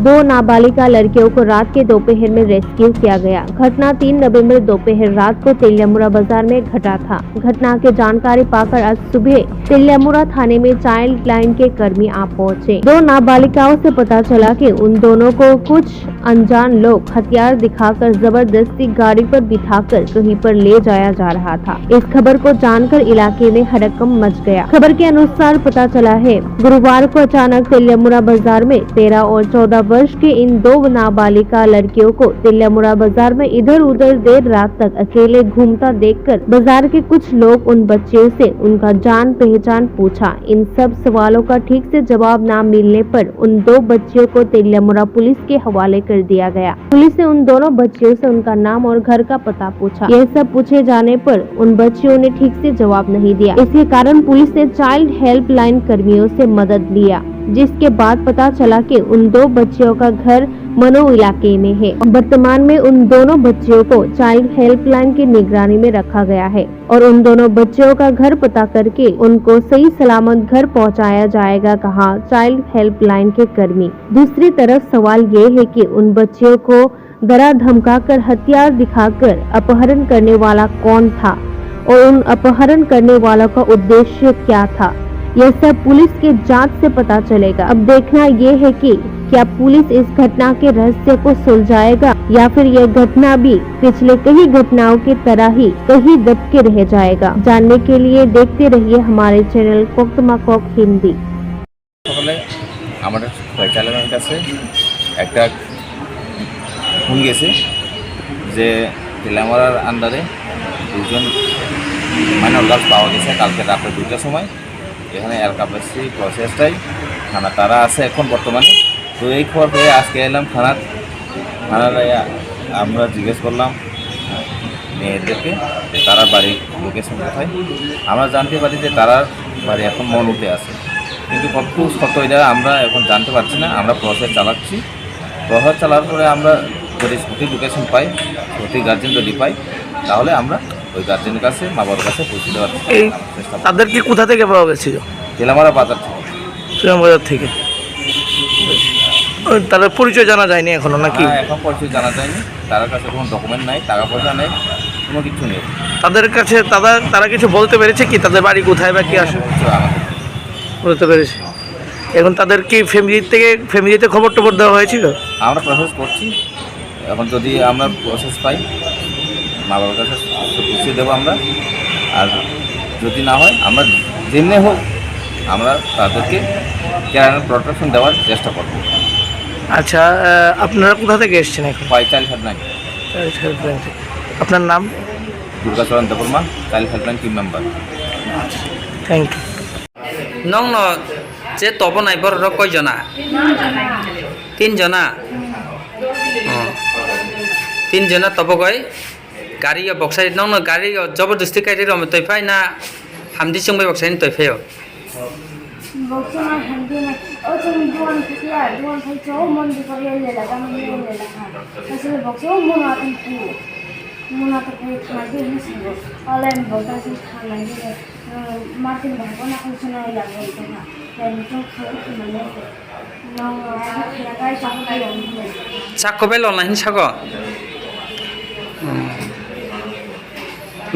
दो नाबालिगा लड़कियों को रात के दोपहर में रेस्क्यू किया गया। घटना 3 नवंबर दोपहर रात को तेलियामुड़ा बाजार में घटा था। घटना की जानकारी पाकर आज सुबह तेलियामुड़ा थाने में चाइल्ड लाइन के कर्मी आ पहुंचे। दो नाबालिगाओं से पता चला कि उन दोनों को कुछ अनजान लोग हथियार दिखाकर जबरदस्ती गाड़ी पर बिठाकर कहीं पर ले जाया जा रहा था। इस खबर को जानकर इलाके में हड़कंप मच गया। खबर के अनुसार पता चला है गुरुवार को अचानक तेलियामुड़ा बाजार में 13 और 14 वर्ष के इन दो नाबालिगा लड़कियों को तेलियामुड़ा बाजार में इधर उधर देर रात तक अकेले घूमता देखकर बाजार के कुछ लोग उन बच्चियों से उनका जान पहचान पूछा। इन सब सवालों का ठीक से जवाब न मिलने पर उन दो बच्चियों को तेलियामुड़ा पुलिस के हवाले कर दिया गया। पुलिस ने उन दोनों बच्चियों से उनका नाम और घर का पता पूछा। यह सब पूछे जाने पर उन बच्चियों ने ठीक से जवाब नहीं दिया। इसके कारण पुलिस ने चाइल्ड हेल्पलाइन कर्मियों से मदद लिया, जिसके बाद पता चला कि उन दो बच्चियों का घर मनो इलाके में है। वर्तमान में उन दोनों बच्चियों को चाइल्ड हेल्पलाइन की निगरानी में रखा गया है और उन दोनों बच्चियों का घर पता करके उनको सही सलामत घर पहुंचाया जाएगा, कहा चाइल्ड हेल्पलाइन के कर्मी। दूसरी तरफ सवाल ये है कि उन बच्चियों को डरा धमकाकर हथियार दिखाकर अपहरण करने वाला कौन था और उन अपहरण करने वालों का उद्देश्य क्या था, यह सब पुलिस के जांच से पता चलेगा। अब देखना ये है कि क्या पुलिस इस घटना के रहस्य को सुलझाएगा या फिर यह घटना भी पिछले कई घटनाओं की तरह ही कहीं दब के रह जाएगा। जानने के लिए देखते रहिए हमारे चैनल कोकतमाकोक हिंदी। ফোন গেছে যে তেলিয়ামুড়ার আন্ডারে দুজন মাইনর গার্লস পাওয়া গেছে কালকে রাতে 2টার সময়। এখানে এলকাপাসি প্রসেসটাই থানা তারা আছে এখন বর্তমানে। তো এই খবর পেয়ে আজকে এলাম থানায় আমরা জিজ্ঞেস করলাম মেয়েদেরকে যে তারা বাড়ির লোকেশন কোথায়। আমরা জানতে পারি যে তারার বাড়ি এখন মনুতে আছে, কিন্তু কতটুকু সত্য এটা আমরা এখন জানতে পারছি না। আমরা প্রসেস চালাচ্ছি। প্রসেস চালার পরে আমরা যদি সঠিক লোকেশন পাই, সঠিক গার্জেন যদি পাই, তাহলে আমরা ওই গার্জেনের কাছে মা বাবার কাছে পৌঁছে দেওয়ার চেষ্টা করব। তাদেরকে কোথা থেকে পাওয়া গেছিল? তেলিয়ামুড়া বাজার থেকে। তেলিয়ামুড়া থেকে। তাদের পরিচয় জানা যায়নি এখনো নাকি? এখন পরিচয় জানা যায়নি। তার কাছে কোনো ডকুমেন্ট নাই, টাকা পয়সা নেই, কোনো কিছু নেই। তাদের কাছে তারা কিছু বলতে পেরেছে কি তাদের বাড়ি কোথায় বা কি আসে? বলতে পেরেছে। এখন তাদের কি ফ্যামিলিতে খবর টবর দেওয়া হয়েছিল? আমরা প্রসেস করছি। এখন যদি আমরা প্রসেস পাই মা বাবার কাছে পৌঁছে দেবো আমরা। আর যদি না হয় আমরা যেমনি হোক আমরা তাদেরকে কেয়ার প্রোটেকশন দেওয়ার চেষ্টা করব। আচ্ছা, আপনারা কোথা থেকে এসেছেন এখন? Child helpline. আপনার নাম? Durgacharan Debbarma, child helpline team member. Thank you. নং ন যে তব নাইবৰ কয়জনা? 3 জনা। 3 জনা তব কয় গাড়ি বক্সাই নং ন গাড়ি জবরদস্তি কাইরে রম তৈফাই না হামদি চংবাই বক্সাইন তৈফায়? বক্সনা হামদি না ও তুমি দুয়ান ফিয়া দুয়ান ফাই চো মন দি করে লেলা গাম লেলা হা আসলে বক্সো মন আতন কি মন আতন কি খাদি হিসিব অনলাইন বক্সা খানা দিয়ে মার্টিন ভাগনা কইছনা লাগা না তাই তো খালি মানে নং খানা কাই সামনে চাকবে লনাহিন সাগ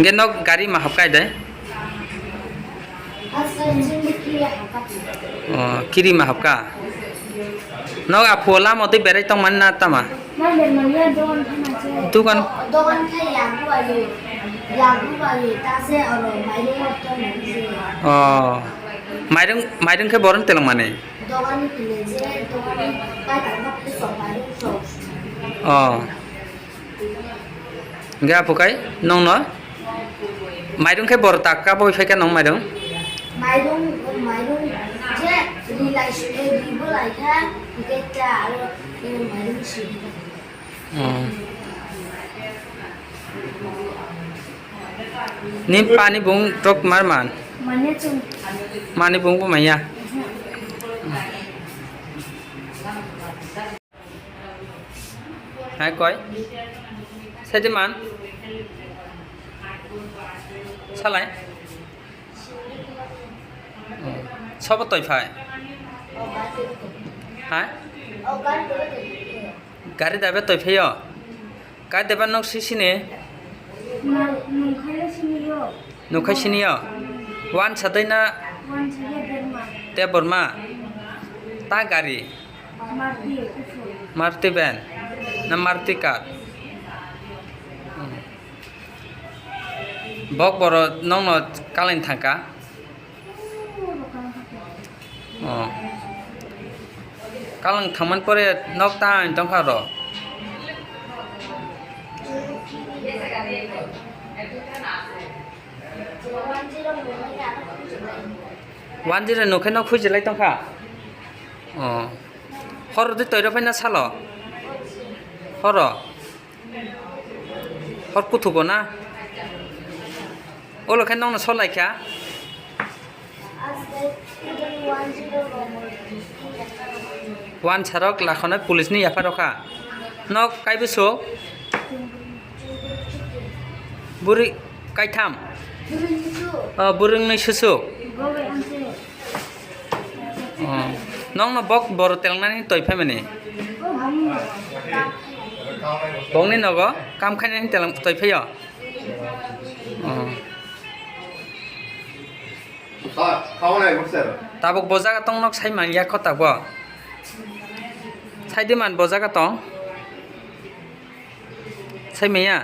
গে নক গাড়ি মাহকাই দে kiri mahapka no apola moti berai tong man na tama tu kan dogan kha yagu bali ta se aro mairung ke boron telang mane dogan kile je dogan pai ta bak so mairung ga apokai nong no mairung ke bor takka boi pheka nong mairung je relation people like that get that mairung shi ni pani bung tok marman mane chung mani bung bu maya hai koi sai de man salai সব তৈফায় হ্যাঁ গাড়ি দাবে তৈ ফাইও গাড়ি দাবা knock সিসিনে nungkhai siniyo নুখাই সিনিও one সাথে না wan chile derma তে বর্মা তা গাড়ি mati kufu মারুতি ভ্যান না মারুতি কার বক বড় নং কালাইন থাকা কালাং থামান পরে নক তাই দংখা র ওয়ান জিরো নুখাই নক খুঁজেলাই দংখা হর দি তৈর ফাইনা সাল হর হর কুথুব না ওলখাই নং সলাইখা ওয়ান সারক লাখনে পুলিশনি এফআইআর রখা নক কাইবেসো বুরি কাইথাম বুরিংनै সুসু gobe amse নং বক বড় তেলনানি তৈফাই মানে go bumma বংনি নগ কাম খাইনানি তেল তৈফাইও তাবক বজাগা তং নক সাইমান ইয়া খতাব সাইদিমান বজাগা তং সাইমেয়া